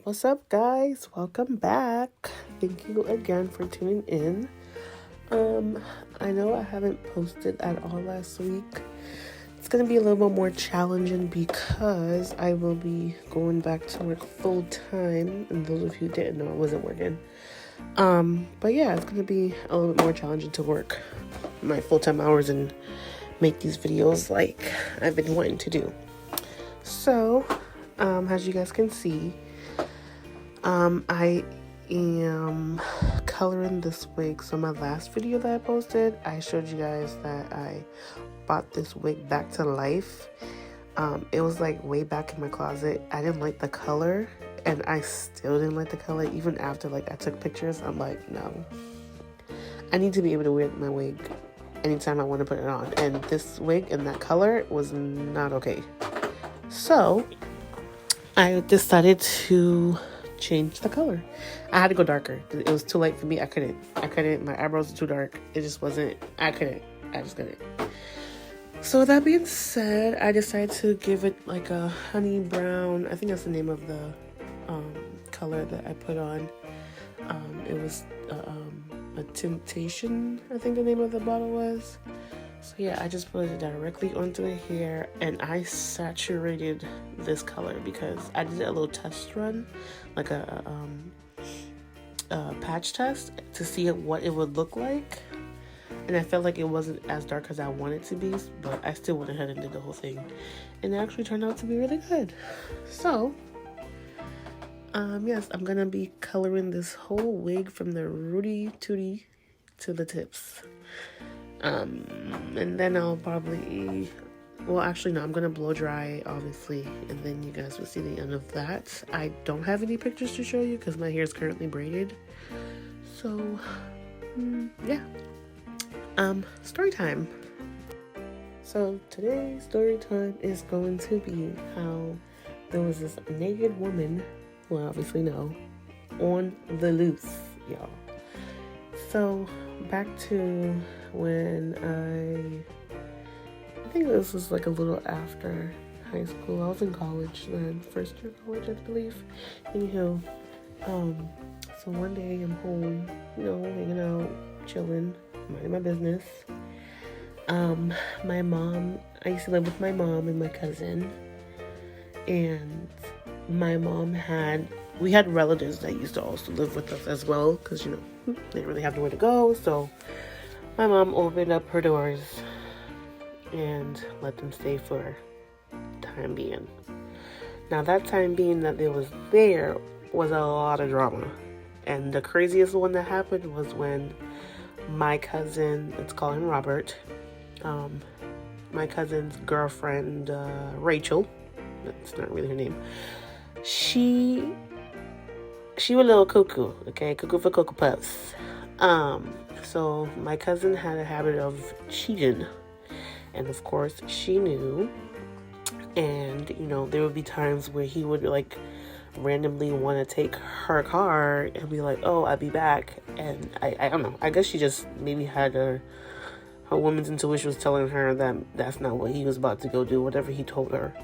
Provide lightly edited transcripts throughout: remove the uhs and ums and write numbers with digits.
What's up, guys? Welcome back. Thank you again for tuning in. I know I haven't posted at all last week. It's gonna be a little bit more challenging because I will be going back to work full time. And those of you who didn't know, I wasn't working. But yeah, it's gonna be a little bit more challenging to work my full-time hours and make these videos like I've been wanting to do. So, as you guys can see, I am coloring this wig. So my last video that I posted, I showed you guys that I bought this wig back to life. It was like way back in my closet. I didn't like the color, and I still didn't like the color even after like I took pictures. I'm like, no, I need to be able to wear my wig anytime I want to put it on, and this wig in that color was not okay. So I decided to change the color. I had to go darker. It was too late for me. I couldn't. My eyebrows were too dark. It just wasn't. I just couldn't. So that being said, I decided to give it like a honey brown. I think that's the name of the color that I put on. It was a Tintation, I think the name of the bottle was. So yeah, I just put it directly onto my hair, and I saturated this color because I did a little test run, like a patch test to see what it would look like. And I felt like it wasn't as dark as I wanted it to be, but I still went ahead and did the whole thing. And it actually turned out to be really good. So, yes, I'm going to be coloring this whole wig from the rooty tooty to the tips. And then I'll probably, well, actually, no, I'm going to blow dry, obviously. And then you guys will see the end of that. I don't have any pictures to show you because my hair is currently braided. So, yeah. Story time. So today's story time is going to be how there was this naked woman, who I obviously know, on the loose, y'all. So back to when I think this was like a little after high school. I was in college then, first year of college, I believe. Anyhow, so one day I'm home, hanging out, chilling, minding my business. My mom, I used to live with my mom and my cousin, and my mom we had relatives that used to also live with us as well, because they didn't really have nowhere to go. So my mom opened up her doors and let them stay for the time being. Now that time being that they was there was a lot of drama, and the craziest one that happened was when my cousin, let's call him Robert, my cousin's girlfriend, Rachel, that's not really her name, she was a little cuckoo, okay, cuckoo for Cocoa Puffs. So my cousin had a habit of cheating, and of course she knew, and there would be times where he would like randomly want to take her car and be like, oh, I'll be back. And I don't know, I guess she just maybe had her woman's intuition was telling her that that's not what he was about to go do, whatever he told her.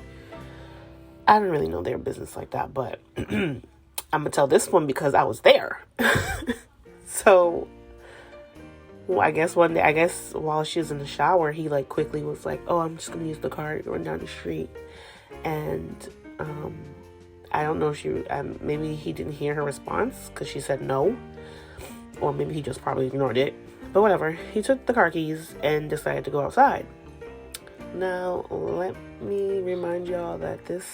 I don't really know their business like that, but I'm gonna tell this one because I was there. So I guess one day, while she was in the shower, he like quickly was like, oh, I'm just gonna use the car going down the street. And I don't know if maybe he didn't hear her response because she said no, or maybe he just probably ignored it, but whatever. He took the car keys and decided to go outside. Now let me remind y'all that this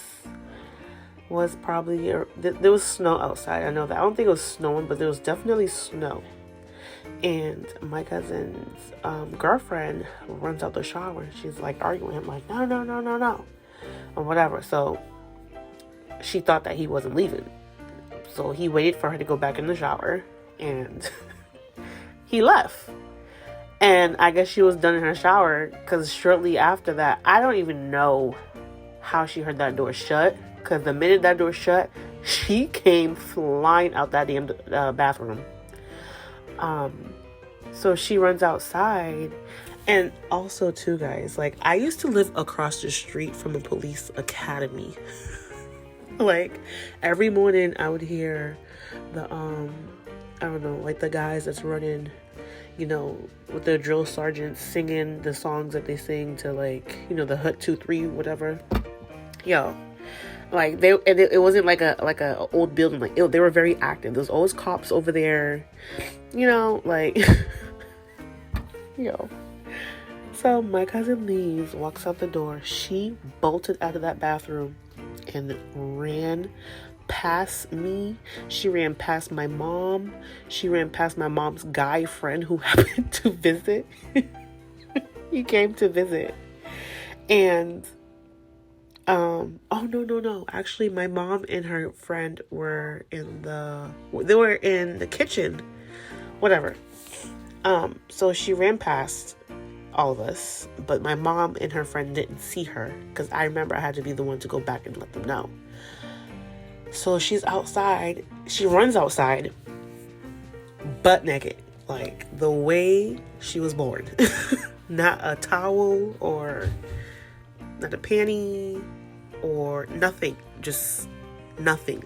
was probably there was snow outside. I know that. I don't think it was snowing, but there was definitely snow. And my cousin's girlfriend runs out the shower. She's like arguing with him, like, no, or whatever. So she thought that he wasn't leaving. So he waited for her to go back in the shower, and he left. And I guess she was done in her shower, because shortly after that, I don't even know how she heard that door shut, because the minute that door shut, she came flying out that damn bathroom. So she runs outside. And also too, guys, like, I used to live across the street from a police academy. Like every morning I would hear the I don't know, like the guys that's running, you know, with their drill sergeants singing the songs that they sing to, like, you know, the Hut 2-3 whatever. Yo, like it wasn't like a old building. Like they were very active. There's always cops over there, you know, like yo. So my cousin leaves, walks out the door. She bolted out of that bathroom and ran past me. She ran past my mom. She ran past my mom's guy friend who happened to visit. He came to visit. And oh no. Actually, my mom and her friend were in the kitchen. Whatever. So she ran past all of us, but my mom and her friend didn't see her because I remember I had to be the one to go back and let them know. So she's outside. She runs outside, butt naked, like the way she was born. Not a towel or not a panty or nothing, just nothing.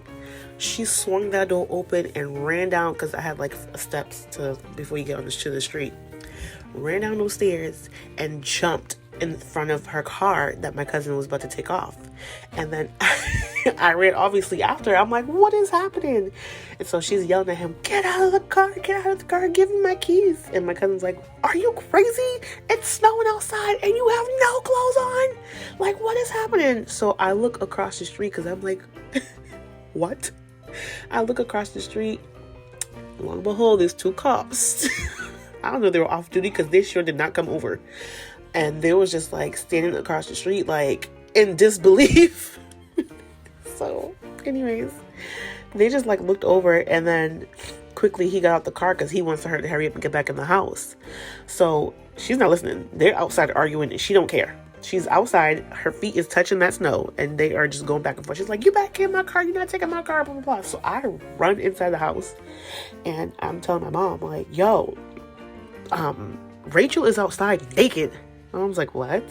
She swung that door open and ran down, because I had like steps to before you get on to the street. Ran down those stairs and jumped in front of her car that my cousin was about to take off. And then I ran obviously after her. I'm like, what is happening? And so she's yelling at him, get out of the car, give me my keys. And my cousin's like, are you crazy? It's snowing outside and you have no clothes on. Like, what is happening? So I look across the street because I'm like, what? I look across the street. Lo and behold, there's two cops. I don't know, they were off duty because they sure did not come over. And they was just like standing across the street, like in disbelief. So anyways, they just like looked over, and then quickly he got out the car because he wants her to hurry up and get back in the house. So she's not listening. They're outside arguing and she don't care. She's outside, her feet is touching that snow, and they are just going back and forth. She's like, you back in my car, you're not taking my car, blah, blah, blah. So I run inside the house and I'm telling my mom, like, yo, Rachel is outside naked. My mom's like, what?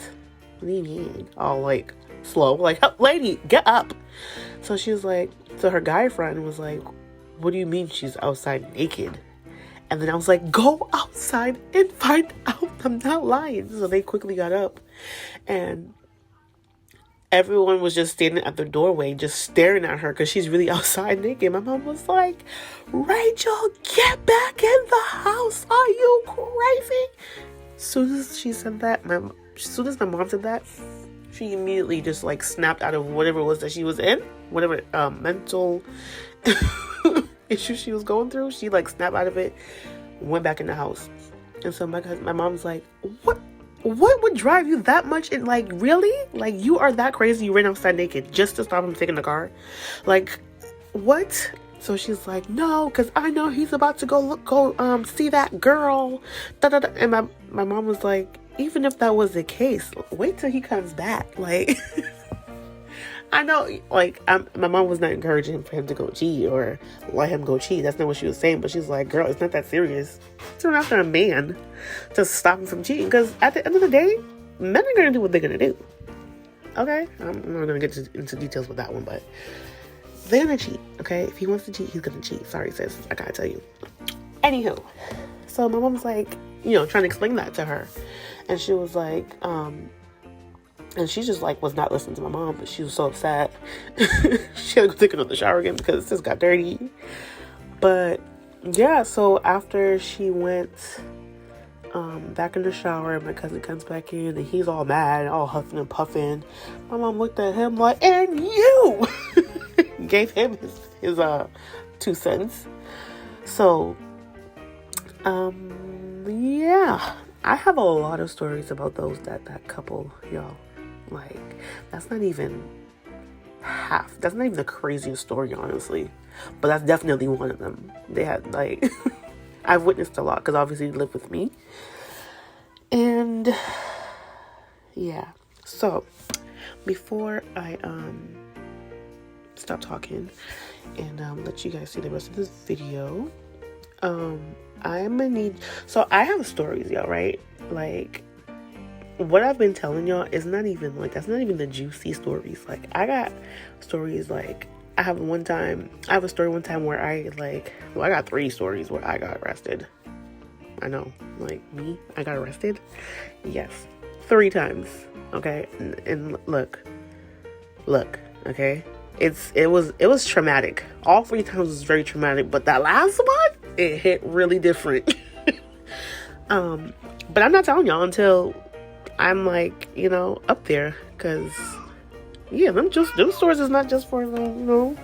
What do you mean? All like slow, like, lady, get up. So she was like, so her guy friend was like, what do you mean she's outside naked? And then I was like, go outside and find out. I'm not lying. So they quickly got up, and everyone was just standing at the doorway, just staring at her because she's really outside naked. My mom was like, Rachel, get back in the house. Are you crazy? As soon as she said that, as soon as my mom said that, she immediately just like snapped out of whatever it was that she was in, whatever mental issue she was going through. She like snapped out of it, went back in the house. And so my mom's like, what would drive you that much? And like, really? Like, you are that crazy? You ran outside naked just to stop him taking the car? Like, what? So she's like, no, because I know he's about to go see that girl. Da, da, da. And my mom was like, even if that was the case, wait till he comes back. Like, I know, like, my mom was not encouraging for him to go cheat or let him go cheat. That's not what she was saying. But she's like, girl, it's not that serious. Turn after a man to stop him from cheating. Because at the end of the day, men are going to do what they're going to do. Okay? I'm not going to get into details with that one, but they're going to cheat. Okay? If he wants to cheat, he's going to cheat. Sorry, sis. I got to tell you. Anywho. So my mom was like, you know, trying to explain that to her. And she was like, and she just like was not listening to my mom, but she was so upset. She had to go take another shower again because this got dirty. But yeah, so after she went back in the shower, my cousin comes back in and he's all mad, all huffing and puffing. My mom looked at him like, and you gave him his 2 cents. So yeah, I have a lot of stories about that couple, y'all. Like, that's not even the craziest story, honestly. But that's definitely one of them. They had, like, I've witnessed a lot because obviously they live with me. And, yeah. So, before I stop talking and let you guys see the rest of this video, I'm gonna need... So, I have stories, y'all, right? Like, what I've been telling y'all is not even like, that's not even the juicy stories. Like, I got stories like, I have a story one time where I got 3 stories where I got arrested. I know, like, me, I got arrested. Yes, 3 times. Okay, and look, okay, it was traumatic. All 3 times was very traumatic, but that last one, it hit really different. But I'm not telling y'all until I'm like, up there, because yeah, them stories is not just for the,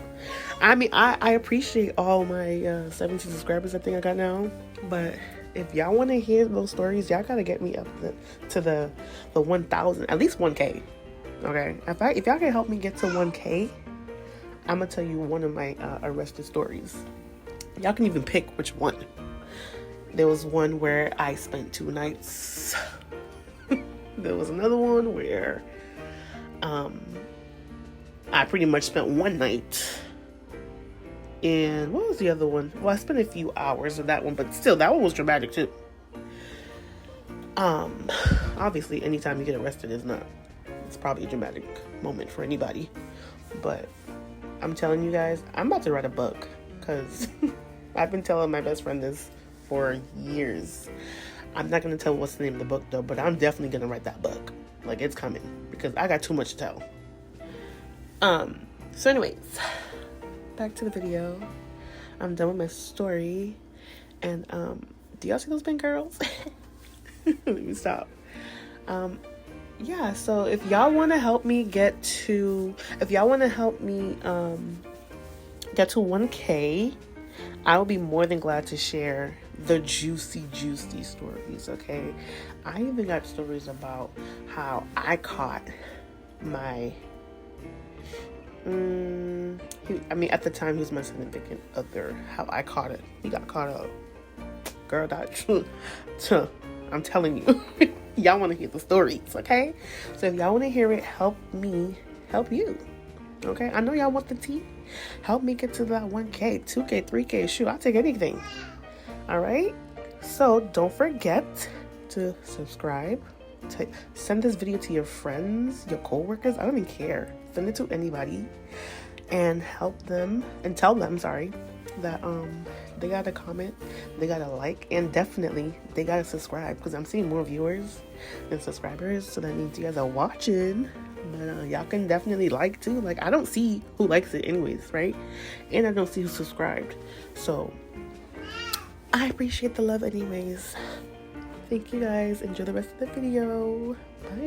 I mean, I appreciate all my 17 subscribers I think I got now, but if y'all want to hear those stories, y'all gotta get me up to the 1,000, at least 1K. Okay, if y'all can help me get to 1K, I'm gonna tell you one of my arrested stories. Y'all can even pick which one. There was one where I spent 2 nights. There was another one where I pretty much spent 1 night. And what was the other one? Well, I spent a few hours of that one, but still, that one was dramatic too. Obviously, anytime you get arrested it's probably a dramatic moment for anybody. But I'm telling you guys, I'm about to write a book, because I've been telling my best friend this for years. I'm not going to tell what's the name of the book though, but I'm definitely going to write that book. Like, it's coming, because I got too much to tell. So anyways, back to the video. I'm done with my story. And do y'all see those pink curls? Let me stop. Yeah, so if y'all want to help me get to 1K, I will be more than glad to share the juicy stories, okay? I even got stories about how I caught my at the time he was my significant other, how I caught it. He got caught up. Girl, I'm telling you. Y'all want to hear the stories, okay? So if y'all want to hear it, help me help you, okay? I know y'all want the tea. Help me get to that 1K, 2K, 3K. Shoot, I'll take anything. All right? So don't forget to subscribe. Send this video to your friends, your co-workers. I don't even care. Send it to anybody. And help them, and tell them, that they gotta comment, they gotta like, and definitely they gotta subscribe, because I'm seeing more viewers than subscribers, so that means you guys are watching. But y'all can definitely like too. Like, I don't see who likes it anyways, right? And I don't see who subscribed, so I appreciate the love anyways. Thank you guys. Enjoy the rest of the video. Bye.